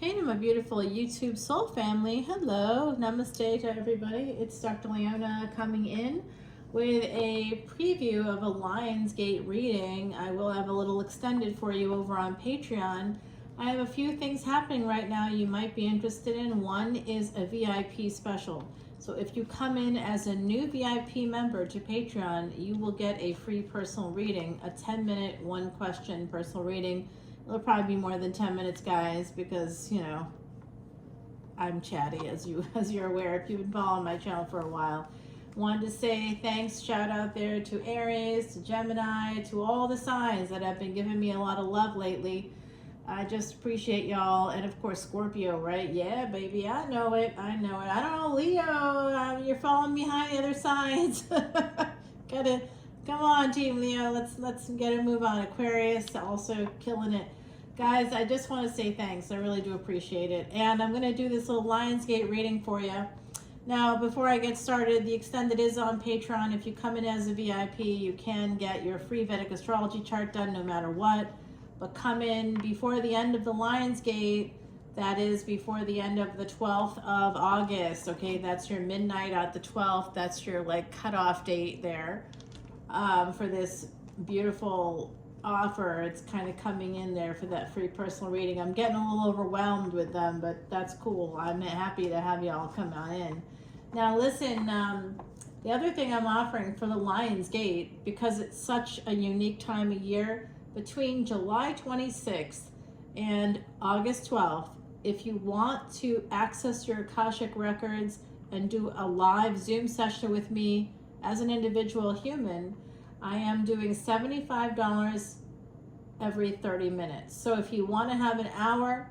Hey to my beautiful YouTube soul family. Hello, namaste to everybody. It's Dr. Leona coming in with a preview of a Lionsgate reading. I will have a little extended for you over on Patreon. I have a few things happening right now you might be interested in. One is a VIP special. So if you come in as a new VIP member to Patreon, you will get a free personal reading, a 10-minute, one question personal reading. It'll probably be more than 10 minutes, guys, because, you know, I'm chatty, as you're aware if you've been following my channel for a while. Wanted to say thanks, shout out there to Aries, to Gemini, to all the signs that have been giving me a lot of love lately. I just appreciate y'all. And of course, Scorpio, right? Yeah, baby, I know it. I don't know, Leo, you're falling behind the other signs. Come on, Team Leo. Let's get a move on. Aquarius also killing it. Guys, I just want to say thanks. I really do appreciate it. And I'm going to do this little Lionsgate reading for you. Now, before I get started, the extended is on Patreon. If you come in as a VIP, you can get your free Vedic Astrology chart done no matter what. But come in before the end of the Lionsgate. That is before the end of the 12th of August. Okay, that's your midnight at the 12th. That's your cutoff date there. For this beautiful offer. It's kind of coming in there for that free personal reading. I'm getting a little overwhelmed with them, but that's cool. I'm happy to have y'all come on in. Now listen, the other thing I'm offering for the Lionsgate, because it's such a unique time of year, between July 26th and August 12th, if you want to access your Akashic records and do a live Zoom session with me as an individual human, I am doing $75 every 30 minutes. So if you want to have an hour,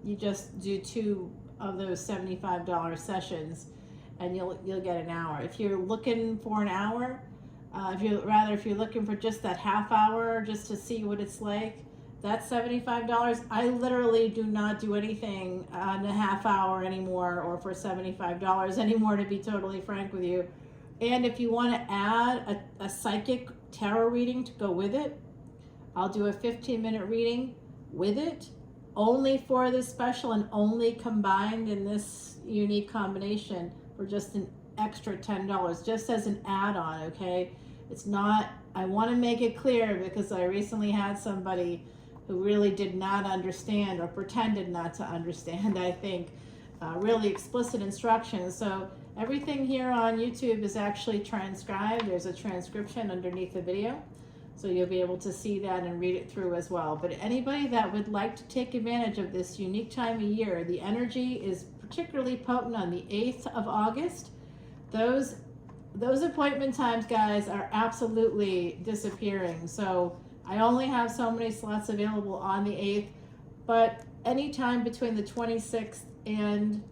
you just do 2 of those $75 sessions and you'll get an hour. If you're looking for an hour, if you're looking for just that half hour just to see what it's like, that's $75. I literally do not do anything on a half hour anymore or for $75 anymore, to be totally frank with you. And if you want to add a psychic tarot reading to go with it, I'll do a 15-minute reading with it, only for this special and only combined in this unique combination for just an extra $10, just as an add-on, okay? It's not, I want to make it clear because I recently had somebody who really did not understand or pretended not to understand, I think, really explicit instructions. So everything here on YouTube is actually transcribed. There's a transcription underneath the video, so you'll be able to see that and read it through as well. But anybody that would like to take advantage of this unique time of year, the energy is particularly potent on the 8th of August. Those appointment times, guys, are absolutely disappearing. So I only have so many slots available on the 8th, but anytime between the 26th and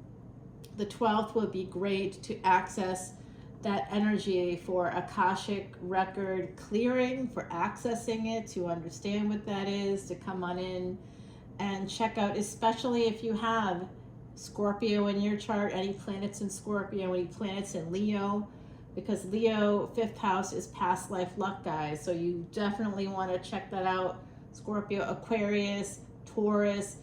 the 12th would be great to access that energy for Akashic record clearing, for accessing it, to understand what that is, to come on in and check out, especially if you have Scorpio in your chart, any planets in Scorpio, any planets in Leo, because Leo, 5th house, is past life luck, guys. So you definitely want to check that out. Scorpio, Aquarius, Taurus,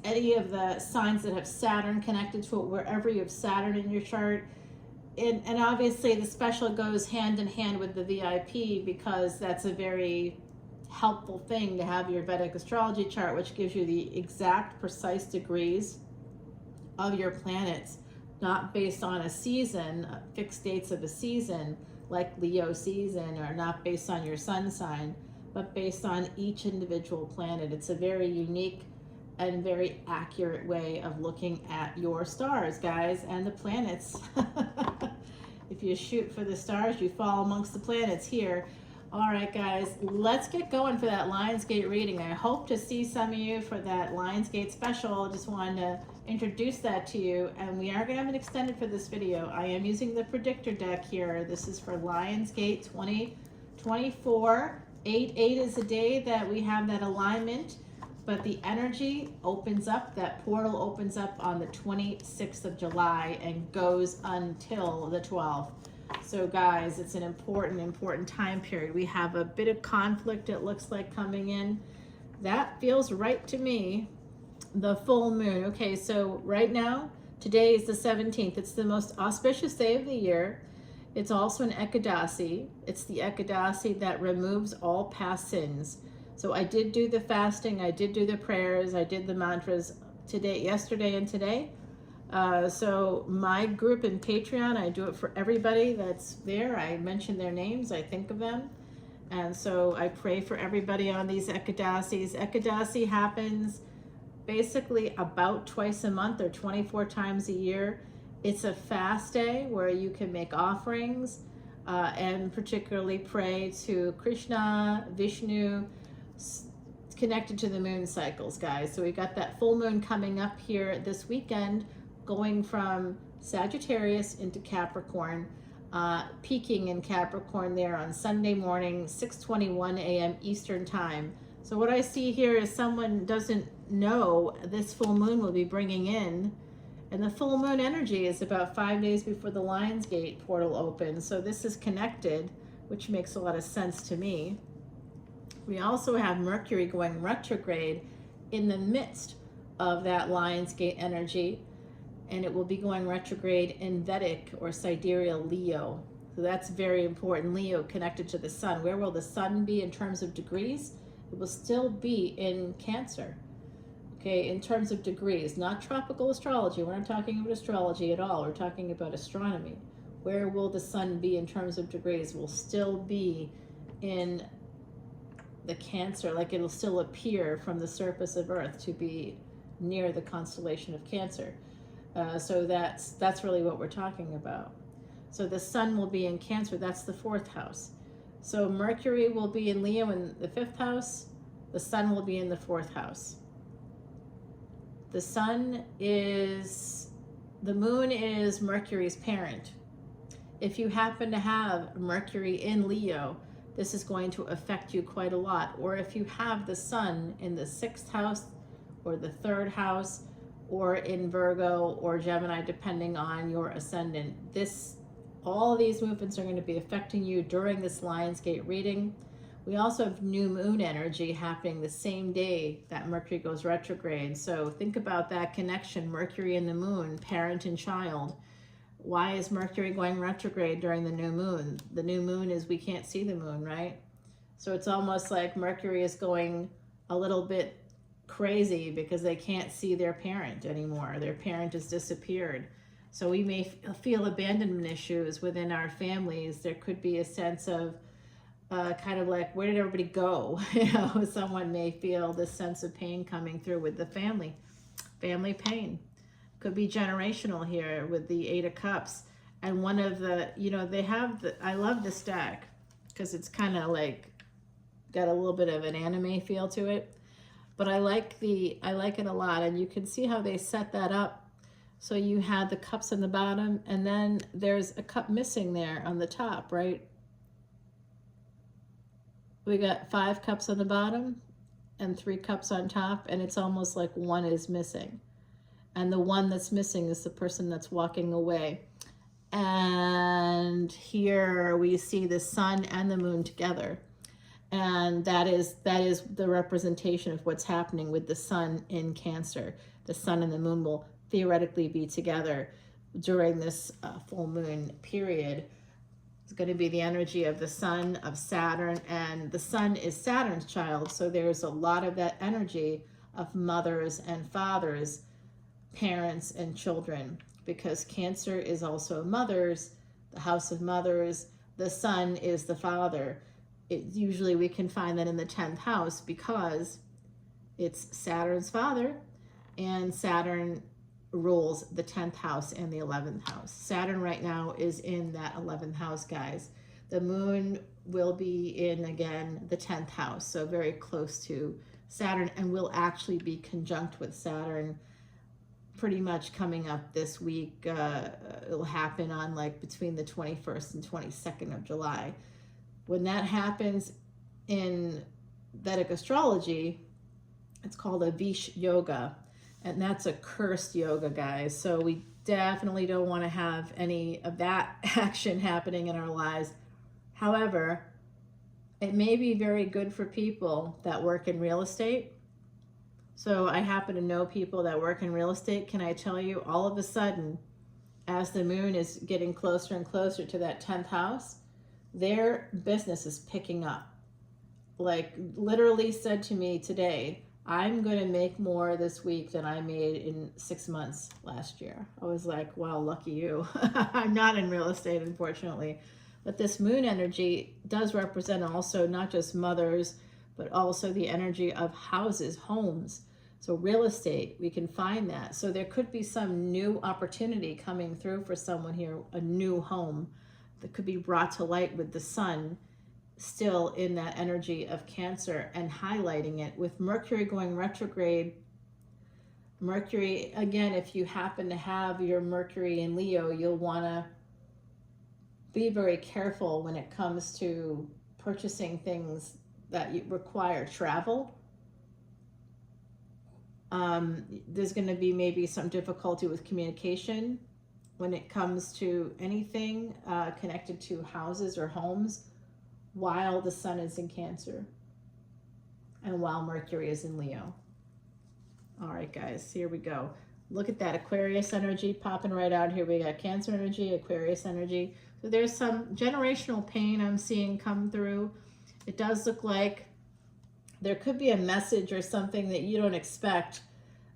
any of the signs that have Saturn connected to it, wherever you have Saturn in your chart. And obviously the special goes hand in hand with the VIP, because that's a very helpful thing to have your Vedic astrology chart, which gives you the exact precise degrees of your planets, not based on a season, fixed dates of a season like Leo season, or not based on your sun sign, but based on each individual planet. It's a very unique and very accurate way of looking at your stars, guys, and the planets. If you shoot for the stars, you fall amongst the planets here. All right, guys, let's get going for that Lionsgate reading. I hope to see some of you for that Lionsgate special. Just wanted to introduce that to you, and we are going to have an extended for this video. I am using the predictor deck here. This is for Lionsgate 2024. 8/8 is the day that we have that alignment, but the energy opens up, that portal opens up on the 26th of July and goes until the 12th. So guys, it's an important time period. We have a bit of conflict, it looks like, coming in. That feels right to me. The full moon. Okay, so right now, today is the 17th. It's the most auspicious day of the year. It's also an Ekadasi. It's the Ekadasi that removes all past sins. So I did do the fasting, I did do the prayers, I did the mantras today, yesterday, and today. So my group in Patreon, I do it for everybody that's there. I mention their names, I think of them. And so I pray for everybody on these Ekadasis. Ekadasi happens basically about twice a month or 24 times a year. It's a fast day where you can make offerings and particularly pray to Krishna, Vishnu, connected to the moon cycles, guys. So we got that full moon coming up here this weekend, going from Sagittarius into Capricorn, peaking in Capricorn there on Sunday morning, 6:21 a.m. Eastern time. So what I see here is someone doesn't know this full moon will be bringing in, and the full moon energy is about 5 days before the Lionsgate portal opens. So this is connected, which makes a lot of sense to me. We also have Mercury going retrograde in the midst of that Lionsgate energy, and it will be going retrograde in Vedic or sidereal Leo. So that's very important. Leo connected to the sun. Where will the sun be in terms of degrees? It will still be in Cancer. Okay, in terms of degrees, not tropical astrology. We're not talking about astrology at all. We're talking about astronomy. Where will the sun be in terms of degrees? Will still be in the Cancer, like it'll still appear from the surface of Earth to be near the constellation of Cancer. So that's really what we're talking about. So the sun will be in Cancer. That's the 4th house. So Mercury will be in Leo in the 5th house. The sun will be in the 4th house. The moon is Mercury's parent. If you happen to have Mercury in Leo, this is going to affect you quite a lot. Or if you have the sun in the 6th house or the 3rd house or in Virgo or Gemini, depending on your ascendant, all of these movements are going to be affecting you during this Lionsgate reading. We also have new moon energy happening the same day that Mercury goes retrograde. So think about that connection, Mercury and the moon, parent and child. Why is Mercury going retrograde during the new moon? The new moon is we can't see the moon, right? So it's almost like Mercury is going a little bit crazy because they can't see their parent anymore. Their parent has disappeared. So we may feel abandonment issues within our families. There could be a sense of kind of like, where did everybody go? Someone may feel this sense of pain coming through with the family pain. Could be generational here with the 8 of Cups. And one of the, I love this deck because it's kind of like got a little bit of an anime feel to it. But I like it a lot. And you can see how they set that up. So you had the cups on the bottom, and then there's a cup missing there on the top, right? We got 5 cups on the bottom and 3 cups on top, and it's almost like one is missing. And the one that's missing is the person that's walking away. And here we see the sun and the moon together. And that is the representation of what's happening with the sun in Cancer. The sun and the moon will theoretically be together during this full moon period. It's going to be the energy of the sun, of Saturn, and the sun is Saturn's child. So there's a lot of that energy of mothers and fathers, parents and children, because Cancer is also mothers, the house of mothers. The sun is the father. Usually we can find that in the 10th house because it's Saturn's father, and Saturn rules the 10th house and the 11th house. Saturn right now is in that 11th house, guys. The moon will be in, again, the 10th house, so very close to Saturn, and will actually be conjunct with Saturn pretty much coming up this week. It'll happen on like between the 21st and 22nd of July. When that happens in Vedic astrology, it's called a Vish yoga. And that's a cursed yoga, guys. So we definitely don't want to have any of that action happening in our lives. However, it may be very good for people that work in real estate So I happen to know people that work in real estate. Can I tell you, all of a sudden, as the moon is getting closer and closer to that 10th house, their business is picking up. Like, literally said to me today, I'm going to make more this week than I made in 6 months last year. I was like, wow, lucky you. I'm not in real estate, unfortunately. But this moon energy does represent also not just mothers, but also the energy of houses, homes. So real estate, we can find that. So there could be some new opportunity coming through for someone here, a new home that could be brought to light with the sun still in that energy of Cancer and highlighting it with Mercury going retrograde. Mercury, again, if you happen to have your Mercury in Leo, you'll want to be very careful when it comes to purchasing things that require travel. There's going to be maybe some difficulty with communication when it comes to anything connected to houses or homes while the sun is in Cancer and while Mercury is in Leo. All right, guys, here we go. Look at that Aquarius energy popping right out here. We got Cancer energy, Aquarius energy. So there's some generational pain I'm seeing come through. It does look like there could be a message or something that you don't expect.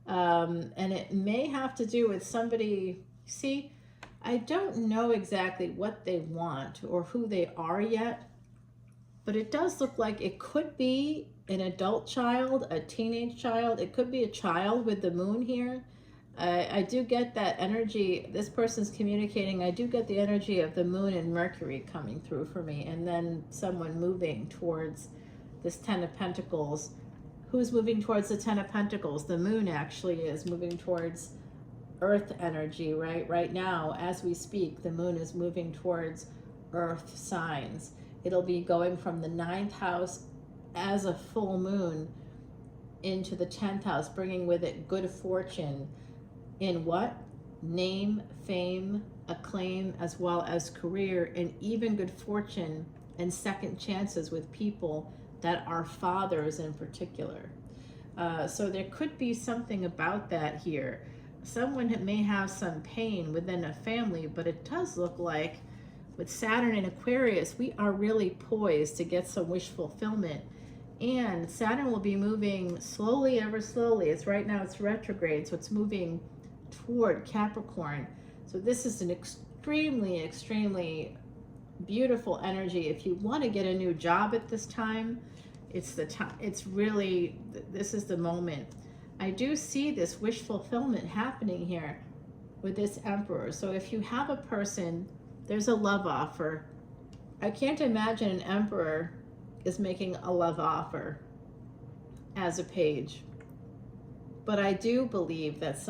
And it may have to do with somebody. See, I don't know exactly what they want or who they are yet, but it does look like it could be an adult child, a teenage child. It could be a child with the moon here. I do get that energy. This person's communicating. I do get the energy of the moon and Mercury coming through for me, and then someone moving towards this 10 of Pentacles. Who's moving towards the 10 of Pentacles? The moon actually is moving towards Earth energy, right? Right now, as we speak, the moon is moving towards Earth signs. It'll be going from the 9th house as a full moon into the 10th house, bringing with it good fortune in what? Name, fame, acclaim, as well as career, and even good fortune and second chances with people that are fathers in particular. So there could be something about that here. Someone may have some pain within a family, but it does look like with Saturn in Aquarius, we are really poised to get some wish fulfillment. And Saturn will be moving slowly, ever slowly. It's right now, it's retrograde, so it's moving toward Capricorn. So this is an extremely, extremely beautiful energy. If you want to get a new job at this time, it's the time. It's really, this is the moment. I do see this wish fulfillment happening here with this Emperor. So if you have a person, there's a love offer. I can't imagine an Emperor is making a love offer as a page. But I do believe that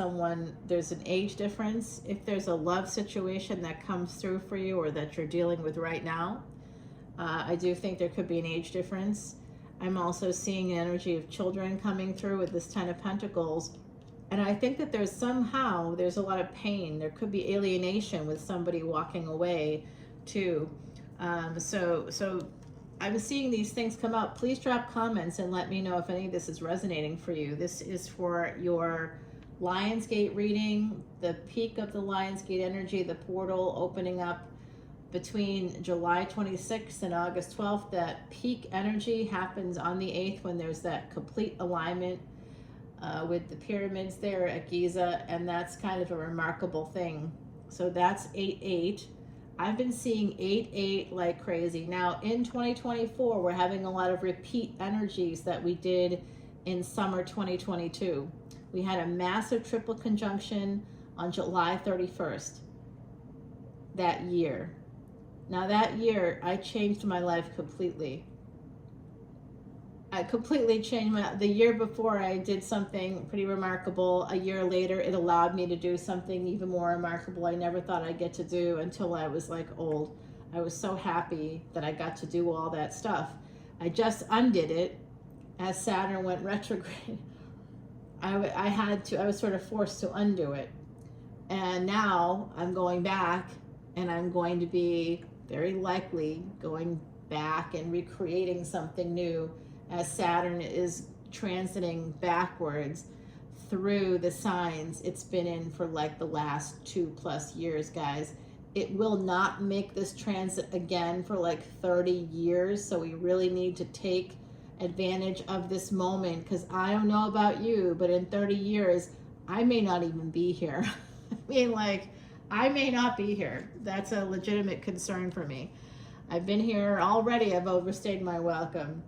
there's an age difference. If there's a love situation that comes through for you or that you're dealing with right now, I do think there could be an age difference. I'm also seeing an energy of children coming through with this 10 of Pentacles. And I think that there's a lot of pain. There could be alienation with somebody walking away too. So I'm seeing these things come up. Please drop comments and let me know if any of this is resonating for you. This is for your Lionsgate reading, the peak of the Lionsgate energy, the portal opening up between July 26th and August 12th. That peak energy happens on the 8th when there's that complete alignment with the pyramids there at Giza, and that's kind of a remarkable thing. So that's 8-8. I've been seeing 8-8 like crazy. Now in 2024, we're having a lot of repeat energies that we did in summer 2022. We had a massive triple conjunction on July 31st that year. Now that year, I changed my life completely. I completely changed the year before I did something pretty remarkable. A year later, it allowed me to do something even more remarkable I never thought I'd get to do until I was like old. I was so happy that I got to do all that stuff. I just undid it as Saturn went retrograde. I was sort of forced to undo it. And now I'm going back, and I'm going to be very likely going back and recreating something new as Saturn is transiting backwards through the signs it's been in for like the last 2+ years, guys. It will not make this transit again for like 30 years. So we really need to take advantage of this moment, because I don't know about you, but in 30 years, I may not even be here. I mean, like, I may not be here. That's a legitimate concern for me. I've been here already. I've overstayed my welcome.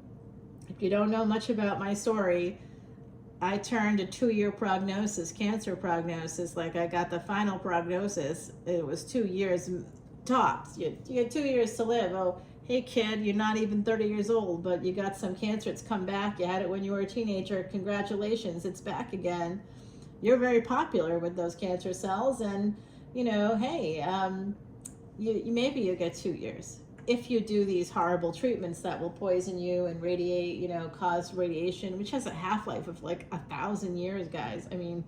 If you don't know much about my story, I turned a 2-year prognosis, cancer prognosis. Like, I got the final prognosis. It was 2 years tops. You get 2 years to live. Oh, hey kid, you're not even 30 years old, but you got some cancer. It's come back. You had it when you were a teenager. Congratulations, it's back again. You're very popular with those cancer cells, and you know, hey, maybe you get 2 years. If you do these horrible treatments that will poison you and radiate, you know, cause radiation, which has a half-life of like 1,000 years, guys. I mean,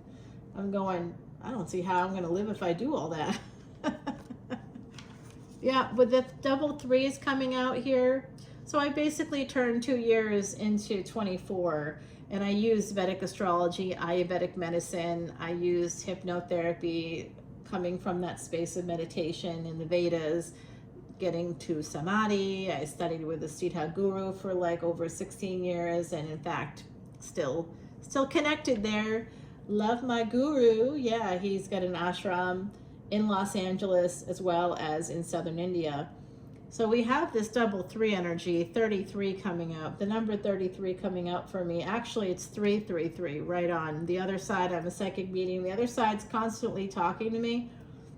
I don't see how I'm going to live if I do all that. Yeah, but the double 3 is coming out here. So I basically turned 2 years into 24, and I used Vedic astrology, Ayurvedic medicine. I used hypnotherapy, coming from that space of meditation in the Vedas, getting to samadhi. I studied with a Siddha guru for like over 16 years, and in fact, still connected there. Love my guru. Yeah, he's got an ashram in Los Angeles as well as in southern India. So we have this double 3 energy, 33 coming out. The number 33 coming out for me. Actually, it's 333 right on. The other side, I'm a psychic medium. The other side's constantly talking to me.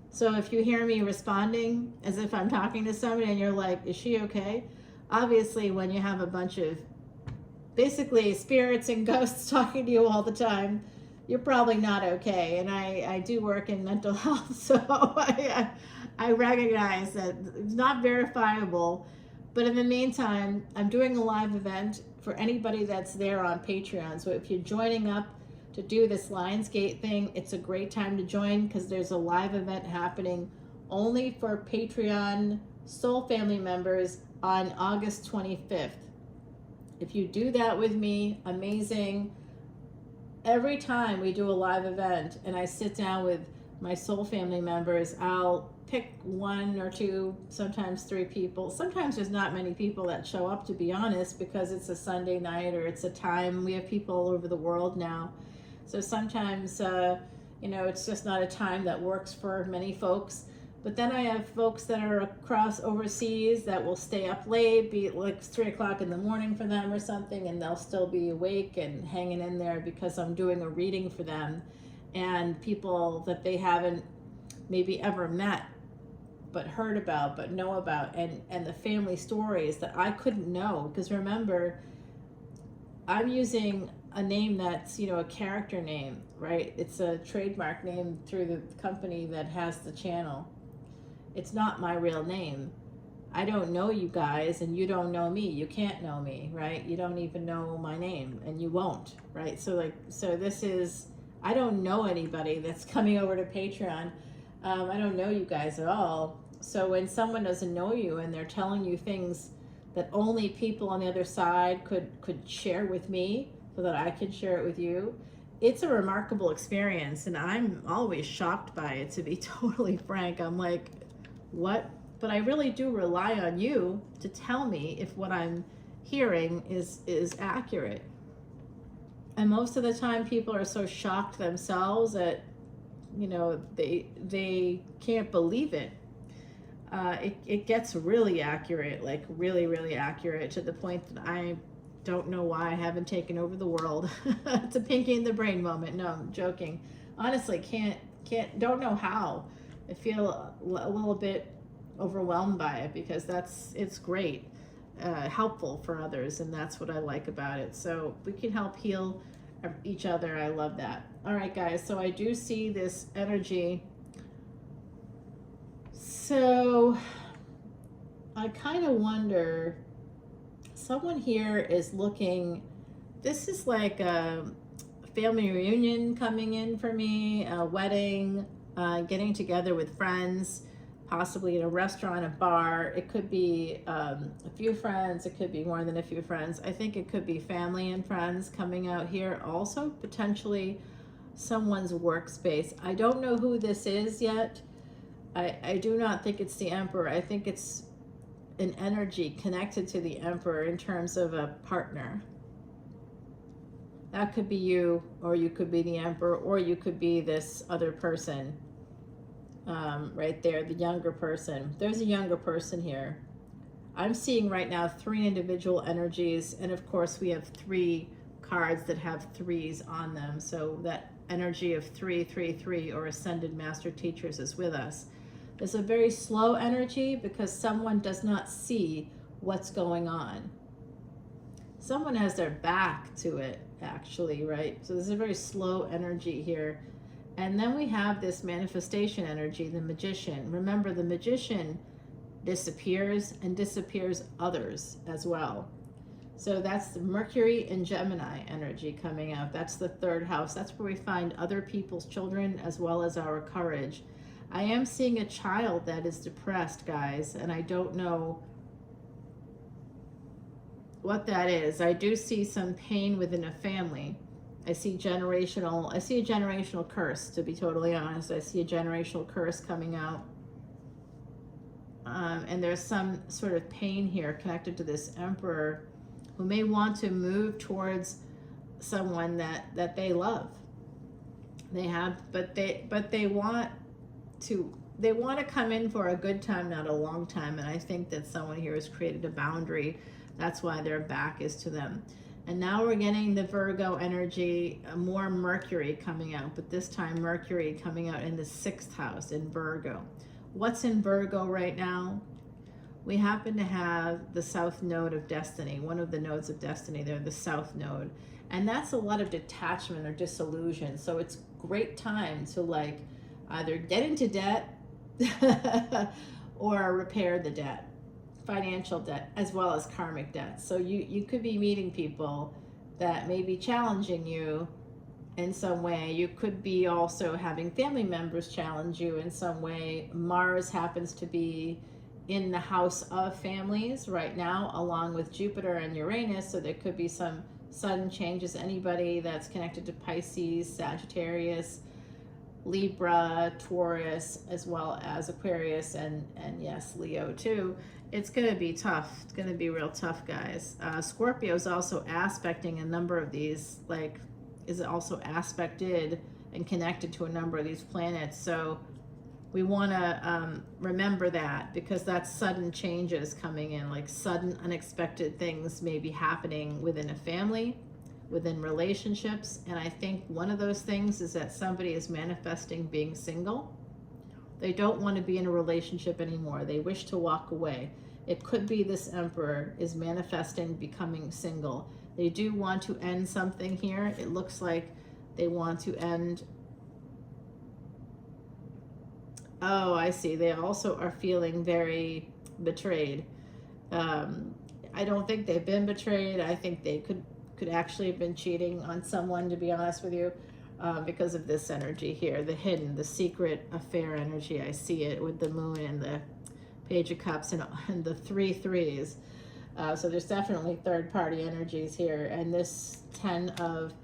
So if you hear me responding as if I'm talking to somebody and you're like, is she okay? Obviously, when you have a bunch of basically spirits and ghosts talking to you all the time, you're probably not okay. And I do work in mental health, so I recognize that it's not verifiable. But in the meantime, I'm doing a live event for anybody that's there on Patreon. So if you're joining up to do this Lionsgate thing, it's a great time to join, because there's a live event happening only for Patreon Soul Family members on August 25th. If you do that with me, amazing. Every time we do a live event and I sit down with my Soul Family members, I'll pick 1 or 2, sometimes 3 people. Sometimes there's not many people that show up, to be honest, because it's a Sunday night or it's a time. We have people all over the world now. So sometimes, you know, it's just not a time that works for many folks. But then I have folks that are across overseas that will stay up late, be like 3 o'clock in the morning for them or something, and they'll still be awake and hanging in there because I'm doing a reading for them. And people that they haven't maybe ever met, but heard about, but know about, and the family stories that I couldn't know. Because remember, I'm using a name that's, you know, a character name, right? It's a trademark name through the company that has the channel. It's not my real name. I don't know you guys, and you don't know me. You can't know me, right? You don't even know my name, and you won't, right? So this is, I don't know anybody that's coming over to Patreon. I don't know you guys at all. So when someone doesn't know you and they're telling you things that only people on the other side could share with me, so that I can share it with you, it's a remarkable experience, and I'm always shocked by it, to be totally frank. I'm like, what? But I really do rely on you to tell me if what I'm hearing is accurate. And most of the time people are so shocked themselves that, you know, they can't believe it. It gets really accurate, like really, really accurate, to the point that I don't know why I haven't taken over the world. It's a pinky in the brain moment. No, I'm joking. Honestly, don't know how. I feel a little bit overwhelmed by it, because it's great, helpful for others, and that's what I like about it. So we can help heal each other. I love that. All right, guys, so I do see this energy. So I kind of wonder, someone here is looking, this is like a family reunion coming in for me, a wedding, getting together with friends. possibly in a restaurant, a bar. It could be a few friends. It could be more than a few friends. I think it could be family and friends coming out here. Also, potentially someone's workspace. I don't know who this is yet. I do not think it's the Emperor. I think it's an energy connected to the Emperor in terms of a partner. That could be you, or you could be the Emperor, or you could be this other person. Right there, the younger person. There's a younger person here. I'm seeing right now 3 individual energies, and of course we have 3 cards that have 3s on them. So that energy of 333 or Ascended Master Teachers is with us. There's a very slow energy because someone does not see what's going on. Someone has their back to it, actually, right? So there's a very slow energy here. And then we have this manifestation energy, the Magician. Remember, the Magician disappears and disappears others as well. So that's the Mercury and Gemini energy coming out. That's the 3rd house. That's where we find other people's children as well as our courage. I am seeing a child that is depressed, guys, and I don't know what that is. I do see some pain within a family. I see a generational curse, to be totally honest. I see a generational curse coming out. And there's some sort of pain here connected to this Emperor who may want to move towards someone that they love. They want to come in for a good time, not a long time. And I think that someone here has created a boundary. That's why their back is to them. And now we're getting the Virgo energy, more Mercury coming out, but this time Mercury coming out in the 6th house in Virgo. What's in Virgo right now? We happen to have the South Node of Destiny, one of the nodes of Destiny there, the South Node. And that's a lot of detachment or disillusion. So it's great time to like either get into debt or repair the debt. Financial debt as well as karmic debt. So you could be meeting people that may be challenging you in some way. You could be also having family members challenge you in some way. Mars happens to be in the house of families right now, along with Jupiter and Uranus. So there could be some sudden changes. Anybody that's connected to Pisces, Sagittarius, Libra, Taurus, as well as Aquarius, and yes, Leo too. It's going to be tough. It's going to be real tough, guys. Scorpio is also aspecting a number of these, like, is also aspected and connected to a number of these planets. So we want to remember that, because that's sudden changes coming in, like sudden unexpected things may be happening within a family, within relationships. And I think one of those things is that somebody is manifesting being single. They don't want to be in a relationship anymore. They wish to walk away. It could be this Emperor is manifesting becoming single. They do want to end something here. It looks like they want to end. Oh, I see. They also are feeling very betrayed. I don't think they've been betrayed. I think they could actually have been cheating on someone, to be honest with you. Because of this energy here, the hidden, the secret affair energy. I see it with the Moon and the Page of Cups and the 3 threes. So there's definitely third-party energies here. And this 10 of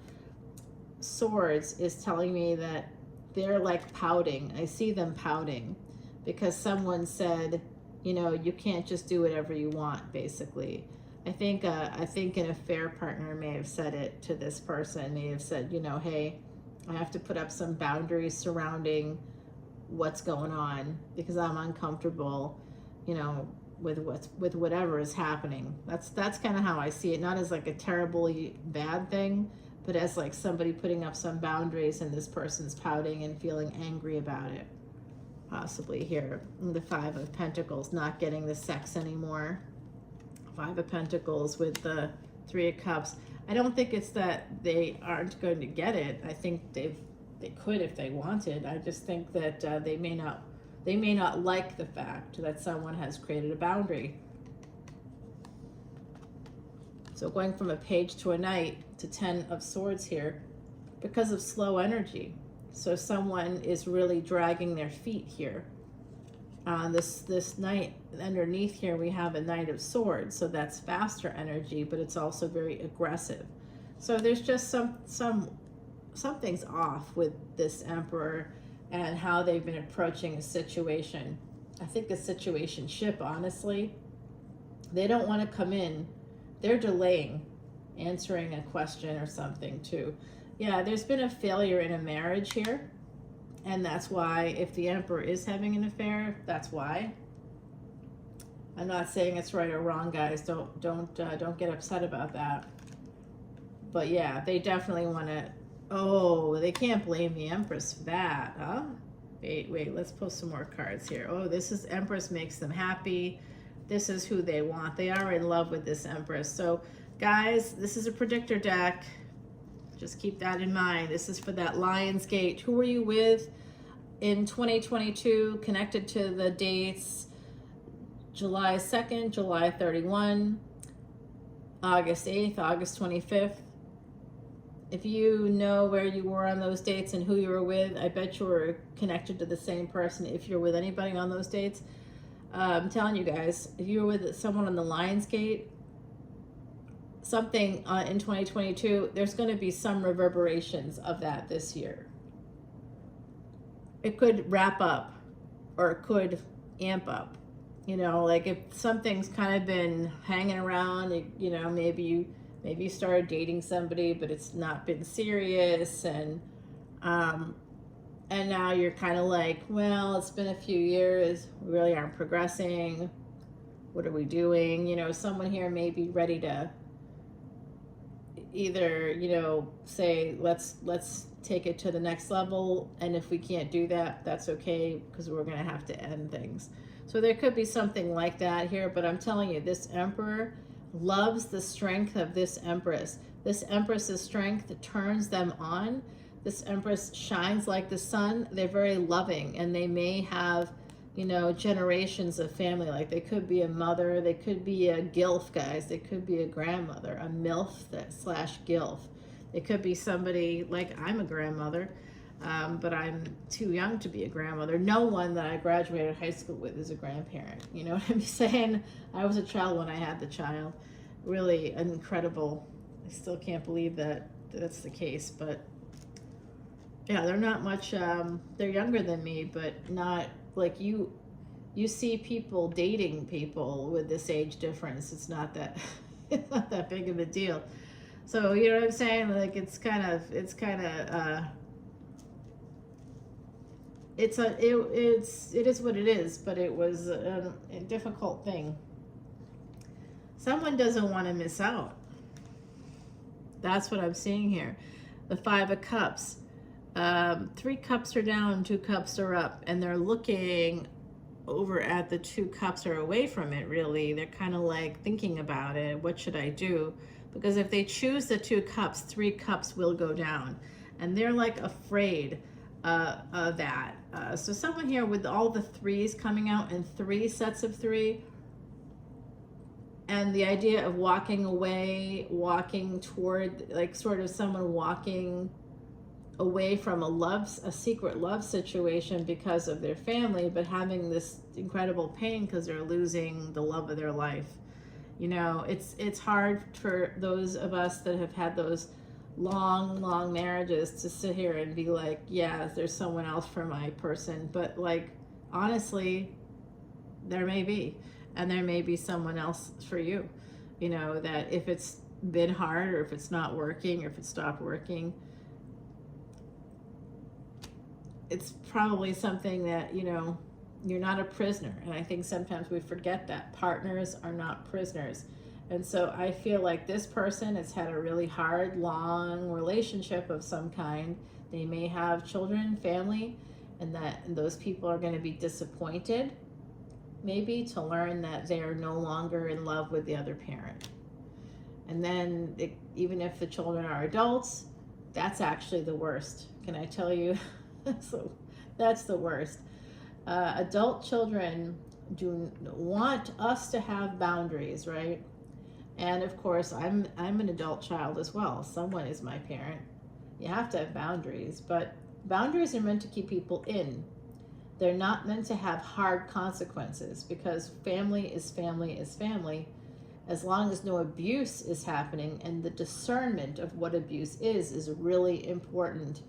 Swords is telling me that they're like pouting. I see them pouting because someone said, you know, you can't just do whatever you want, basically. I think an affair partner may have said it to this person. May have said, you know, hey, I have to put up some boundaries surrounding what's going on because I'm uncomfortable, you know, with whatever is happening. That's kind of how I see it, not as like a terribly bad thing, but as like somebody putting up some boundaries and this person's pouting and feeling angry about it. Possibly here, the 5 of Pentacles, not getting the sex anymore. 5 of Pentacles with the 3 of Cups. I don't think it's that they aren't going to get it. I think they could if they wanted. I just think that they may not like the fact that someone has created a boundary. So going from a Page to a Knight to 10 of Swords here because of slow energy. So someone is really dragging their feet here. This knight underneath here, we have a Knight of Swords, so that's faster energy, but it's also very aggressive. So there's just something's off with this Emperor and how they've been approaching a situation. I think a situation ship, honestly. They don't want to come in. They're delaying answering a question or something too. Yeah, there's been a failure in a marriage here. And that's why, if the Emperor is having an affair, that's why. I'm not saying it's right or wrong, guys. Don't get upset about that. But yeah, they definitely want to. Oh, they can't blame the Empress for that, huh? Wait. Let's pull some more cards here. Oh, this is Empress makes them happy. This is who they want. They are in love with this Empress. So, guys, this is a predictor deck. Just keep that in mind. This is for that Lionsgate. Who were you with in 2022? Connected to the dates July 2nd, July 31, August 8th, August 25th. If you know where you were on those dates and who you were with, I bet you were connected to the same person if you're with anybody on those dates. I'm telling you guys, if you were with someone on the Lionsgate, something in 2022, there's going to be some reverberations of that this year. It could wrap up or it could amp up. You know, like if something's kind of been hanging around, you know, maybe you started dating somebody, but it's not been serious, and now you're kind of like, well, it's been a few years, we really aren't progressing. What are we doing? You know, someone here may be ready to either, you know, say, let's take it to the next level, and if we can't do that, that's okay, because we're going to have to end things. So there could be something like that here, but I'm telling you, this Emperor loves the strength of this Empress. This Empress's strength turns them on. This Empress shines like the sun. They're very loving, and they may have, you know, generations of family. Like they could be a mother, they could be a gilf, guys. They could be a grandmother, a milf slash gilf. It could be somebody like I'm a grandmother, but I'm too young to be a grandmother. No one that I graduated high school with is a grandparent. You know what I'm saying? I was a child when I had the child. Really incredible. I still can't believe that that's the case, but yeah, they're not much, they're younger than me, but not like you see people dating people with this age difference. It's not that, it's not that big of a deal. So, you know what I'm saying? Like, it is what it is, but it was a difficult thing. Someone doesn't want to miss out. That's what I'm seeing here. The Five of Cups. 3 cups are down, 2 cups are up, and they're looking over at the 2 cups are away from it, really. They're kind of like thinking about it. What should I do? Because if they choose the 2 cups, 3 cups will go down. And they're like afraid of that. So someone here with all the 3s coming out in 3 sets of 3, and the idea of walking away, walking toward, like sort of someone walking away from a secret love situation because of their family, but having this incredible pain because they're losing the love of their life. You know, it's hard for those of us that have had those long marriages to sit here and be like, yeah, there's someone else for my person. But like, honestly, there may be, and there may be someone else for you. You know, that if it's been hard, or if it's not working, or if it stopped working, it's probably something that, you know, you're not a prisoner. And I think sometimes we forget that partners are not prisoners. And so I feel like this person has had a really hard, long relationship of some kind. They may have children, family, and those people are going to be disappointed, maybe, to learn that they are no longer in love with the other parent. And then even if the children are adults, that's actually the worst. Can I tell you? So that's the worst. Adult children do want us to have boundaries, right? And of course, I'm an adult child as well. Someone is my parent. You have to have boundaries, but boundaries are meant to keep people in. They're not meant to have hard consequences, because family is family is family. As long as no abuse is happening, and the discernment of what abuse is really important.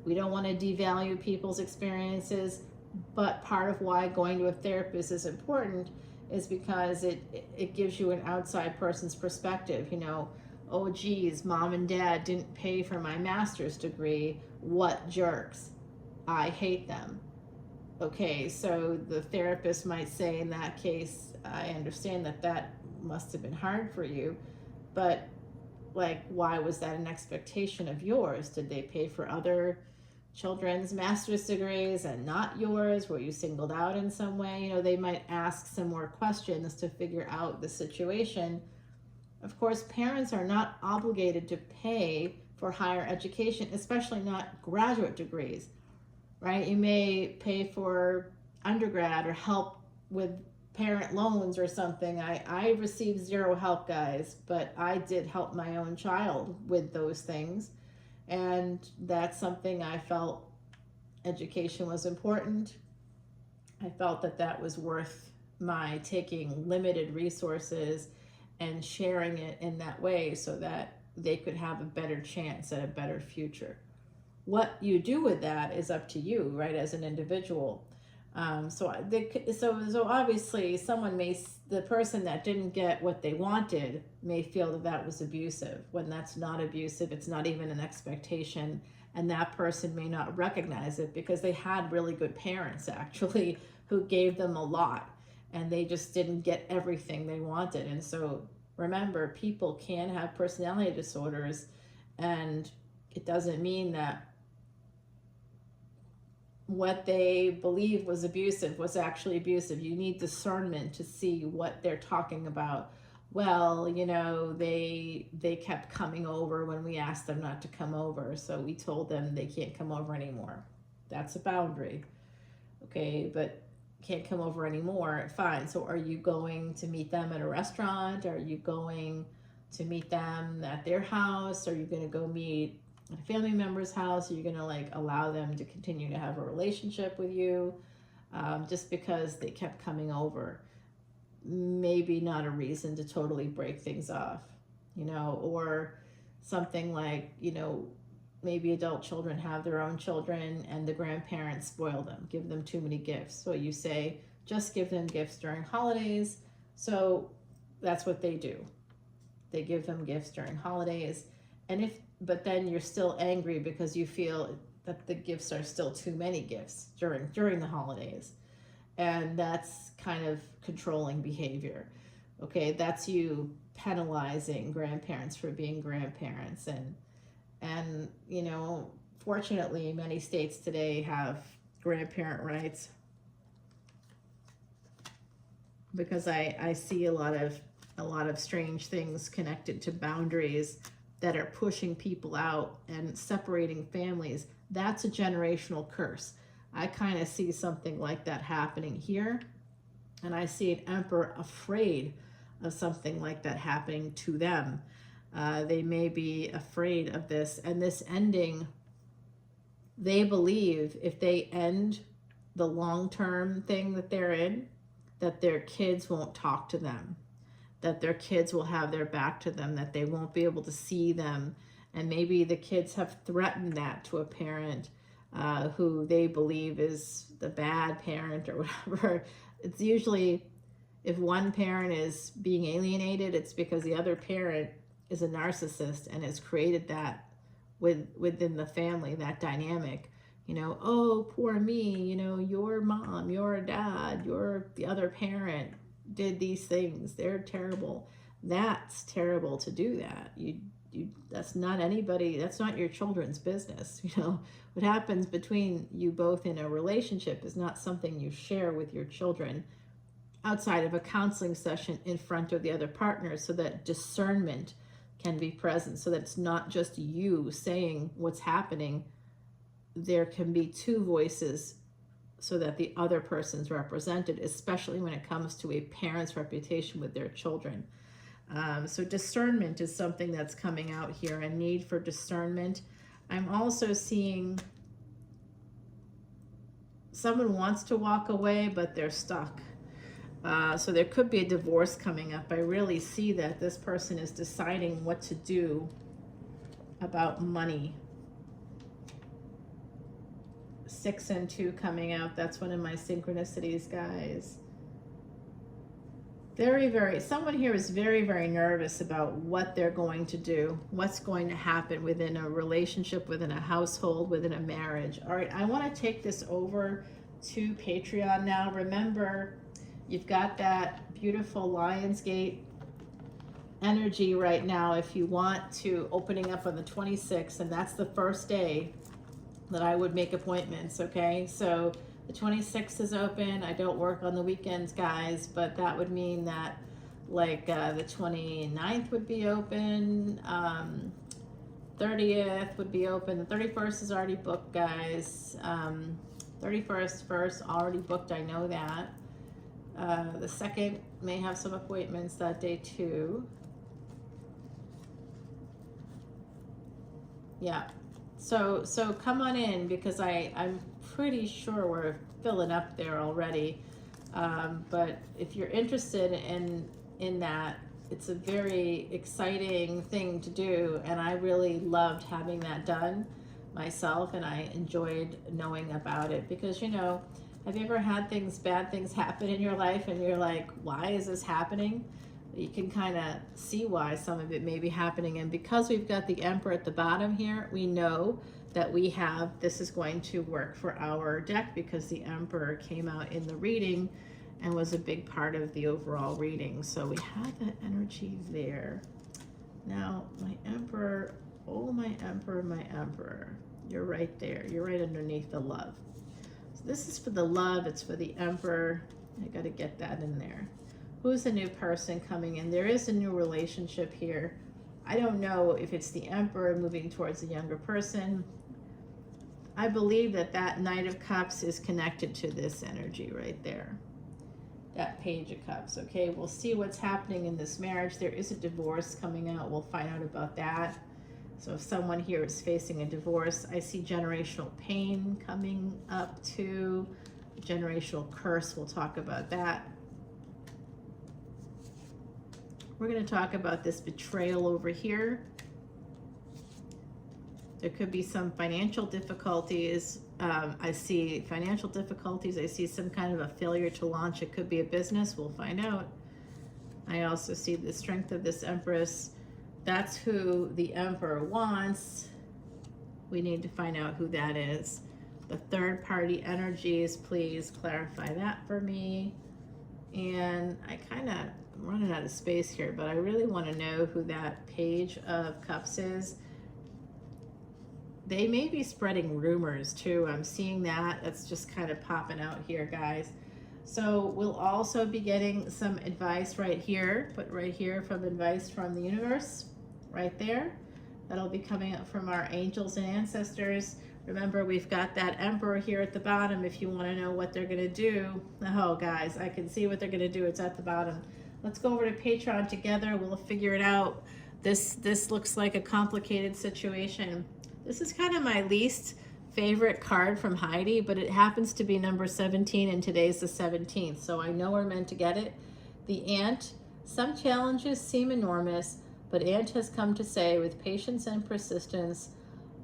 We don't want to devalue people's experiences, but part of why going to a therapist is important is because it gives you an outside person's perspective. You know, oh geez, mom and dad didn't pay for my master's degree. What jerks. I hate them. Okay, so the therapist might say in that case, I understand that must have been hard for you, but like, why was that an expectation of yours? Did they pay for other children's master's degrees and not yours? Were you singled out in some way? You know, they might ask some more questions to figure out the situation. Of course, parents are not obligated to pay for higher education, especially not graduate degrees, right? You may pay for undergrad or help with parent loans or something. I received zero help, guys, but I did help my own child with those things. And that's something I felt education was important. I felt that was worth my taking limited resources and sharing it in that way so that they could have a better chance at a better future. What you do with that is up to you, right, as an individual. So obviously the person that didn't get what they wanted may feel that was abusive, when that's not abusive. It's not even an expectation, and that person may not recognize it because they had really good parents actually who gave them a lot, and they just didn't get everything they wanted. And so remember, people can have personality disorders, and it doesn't mean that what they believe was abusive was actually abusive. You need discernment to see what they're talking about. Well, you know, they kept coming over when we asked them not to come over, so we told them they can't come over anymore. That's a boundary. Okay, but can't come over anymore. Fine. So are you going to meet them at a restaurant? Are you going to meet them at their house? Are you going to go meet at a family member's house? Are you going to like allow them to continue to have a relationship with you just because they kept coming over? Maybe not a reason to totally break things off, you know. Or something like, you know, maybe adult children have their own children and the grandparents spoil them, give them too many gifts. So you say, just give them gifts during holidays. So that's what they do. They give them gifts during holidays. But then you're still angry because you feel that the gifts are still too many gifts during the holidays. And that's kind of controlling behavior. Okay, that's you penalizing grandparents for being grandparents. And you know, fortunately, many states today have grandparent rights, because I see a lot of strange things connected to boundaries that are pushing people out and separating families. That's a generational curse. I kind of see something like that happening here, and I see an emperor afraid of something like that happening to them. They may be afraid of this, and this ending, they believe if they end the long-term thing that they're in, that their kids won't talk to them, that their kids will have their back to them, that they won't be able to see them. And maybe the kids have threatened that to a parent who they believe is the bad parent or whatever. It's usually, if one parent is being alienated, it's because the other parent is a narcissist and has created that within the family, that dynamic. You know, oh, poor me, you know, your mom, your dad, the other parent did these things. They're terrible. That's terrible to do that. That's not anybody, that's not your children's business. You know, what happens between you both in a relationship is not something you share with your children outside of a counseling session in front of the other partners, so that discernment can be present, so that it's not just you saying what's happening. There can be two voices so that the other person's represented, especially when it comes to a parent's reputation with their children. So discernment is something that's coming out here, a need for discernment. I'm also seeing someone wants to walk away, but they're stuck. So there could be a divorce coming up. I really see that this person is deciding what to do about money. 6 and 2 coming out. That's one of my synchronicities, guys. Someone here is very, very nervous about what they're going to do, what's going to happen within a relationship, within a household, within a marriage. All right, I want to take this over to Patreon now. Remember, you've got that beautiful Lionsgate energy right now. If you want to, opening up on the 26th, and that's the first day that I would make appointments, okay? So the 26th is open. I don't work on the weekends, guys, but that would mean that like the 29th would be open, 30th would be open. The 31st is already booked, guys. 31st, 1st, already booked, I know that. The 2nd may have some appointments that day too. Yeah. So come on in, because I'm pretty sure we're filling up there already. But if you're interested in that, it's a very exciting thing to do, and I really loved having that done myself, and I enjoyed knowing about it, because, you know, have you ever had bad things happen in your life and you're like, why is this happening? You can kind of see why some of it may be happening. And because we've got the Emperor at the bottom here, we know that this is going to work for our deck, because the Emperor came out in the reading and was a big part of the overall reading. So we have that energy there. Now, my Emperor, oh, my Emperor, my Emperor, you're right there. You're right underneath the love. So this is for the love. It's for the Emperor. I got to get that in there. Who's a new person coming in? There is a new relationship here. I don't know if it's the Emperor moving towards a younger person. I believe that Knight of Cups is connected to this energy right there. That Page of Cups, okay? We'll see what's happening in this marriage. There is a divorce coming out. We'll find out about that. So if someone here is facing a divorce, I see generational pain coming up too. Generational curse, we'll talk about that. We're going to talk about this betrayal over here. There could be some financial difficulties. I see financial difficulties. I see some kind of a failure to launch. It could be a business. We'll find out. I also see the strength of this Empress. That's who the Emperor wants. We need to find out who that is. The third party energies, please clarify that for me. And I'm running out of space here, but I really want to know who that Page of Cups is. They may be spreading rumors too. I'm seeing that. That's just kind of popping out here, guys. So we'll also be getting some advice right here, put right here, from advice from the universe, right there. That'll be coming up from our angels and ancestors. Remember, we've got that Emperor here at the bottom if you want to know what they're going to do. Oh, guys, I can see what they're going to do. It's at the bottom. Let's go over to Patreon together. We'll figure it out. This looks like a complicated situation. This is kind of my least favorite card from Heidi, but it happens to be number 17, and today's the 17th, so I know we're meant to get it. The Ant. Some challenges seem enormous, but Ant has come to say, with patience and persistence,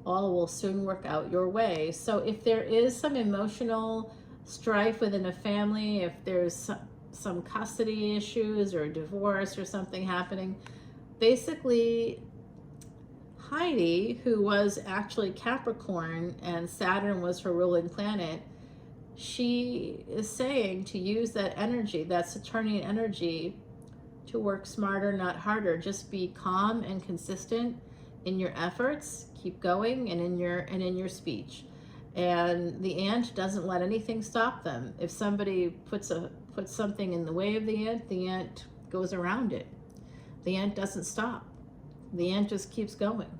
all will soon work out your way. So if there is some emotional strife within a family, if there's some custody issues or a divorce or something happening, basically Heidi, who was actually Capricorn and Saturn was her ruling planet, she is saying to use that energy, that Saturnian energy, to work smarter, not harder. Just be calm and consistent in your efforts. Keep going, and in your speech. And the Ant doesn't let anything stop them. If somebody puts something in the way of the Ant goes around it. The Ant doesn't stop. The Ant just keeps going.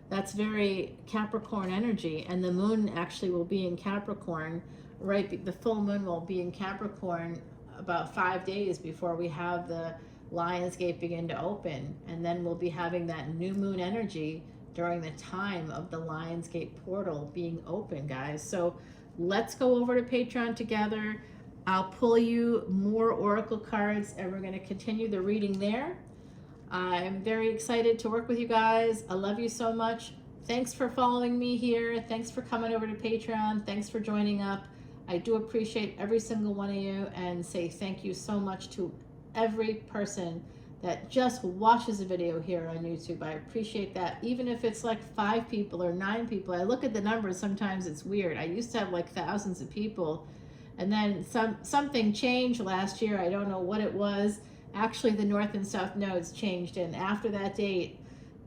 That's very Capricorn energy, and the moon actually will be in Capricorn, right? The full moon will be in Capricorn about 5 days before we have the Lionsgate begin to open, and then we'll be having that new moon energy during the time of the Lionsgate portal being open, guys. So let's go over to Patreon together. I'll pull you more oracle cards, and we're going to continue the reading there. I'm very excited to work with you guys. I love you so much. Thanks for following me here. Thanks for coming over to Patreon. Thanks for joining up. I do appreciate every single one of you, and say thank you so much to every person that just watches a video here on YouTube. I appreciate that. Even if it's like 5 people or 9 people, I look at the numbers, sometimes it's weird. I used to have like thousands of people, and then something changed last year. I don't know what it was. Actually, the North and South nodes changed, and after that date,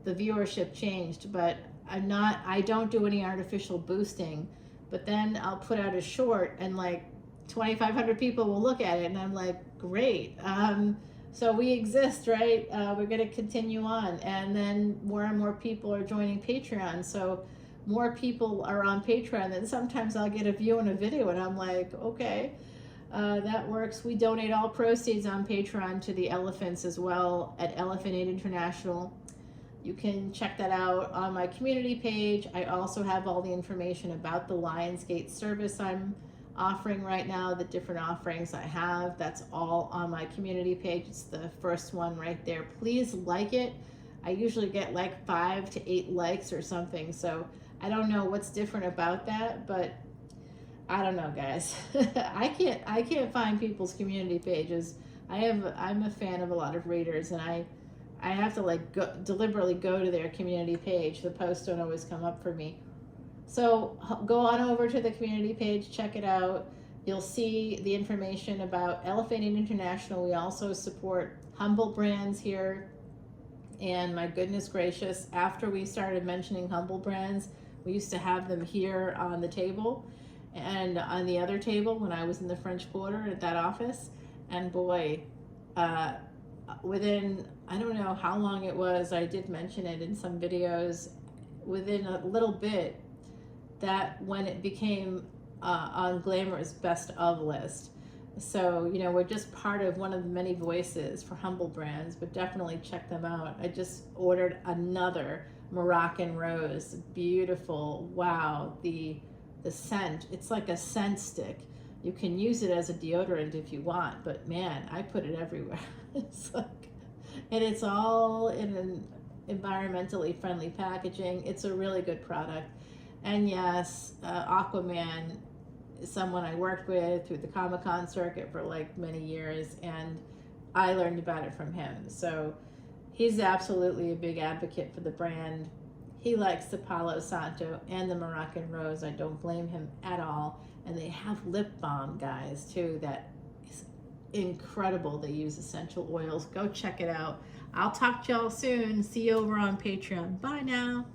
the viewership changed. But I don't do any artificial boosting. But then I'll put out a short, and like 2,500 people will look at it, and I'm like, great. So we exist, right? We're going to continue on. And then more and more people are joining Patreon. So more people are on Patreon. Then sometimes I'll get a view on a video, and I'm like, okay, that works. We donate all proceeds on Patreon to the elephants as well at Elephant Aid International. You can check that out on my community page. I also have all the information about the Lionsgate service I'm offering right now, the different offerings I have. That's all on my community page. It's the first one right there. Please like it. I usually get like 5 to 8 likes or something, so I don't know what's different about that, but I don't know, guys. I can't find people's community pages. I'm a fan of a lot of readers, and I have to deliberately go to their community page. The posts don't always come up for me. So go on over to the community page, check it out. You'll see the information about Elephant Aid International. We also support humble brands here. And my goodness gracious, after we started mentioning humble brands, we used to have them here on the table and on the other table when I was in the French Quarter at that office. And boy, within, I don't know how long it was, I did mention it in some videos, within a little bit, that when it became on Glamour's best of list. So, you know, we're just part of one of the many voices for humble brands, but definitely check them out. I just ordered another Moroccan rose. Beautiful. Wow. The scent, it's like a scent stick. You can use it as a deodorant if you want, but man, I put it everywhere. It's like, and it's all in an environmentally friendly packaging. It's a really good product. And yes, Aquaman is someone I worked with through the Comic-Con circuit for like many years, and I learned about it from him. So he's absolutely a big advocate for the brand. He likes the Palo Santo and the Moroccan Rose. I don't blame him at all. And they have lip balm, guys, too, that is incredible. They use essential oils. Go check it out. I'll talk to y'all soon. See you over on Patreon. Bye now.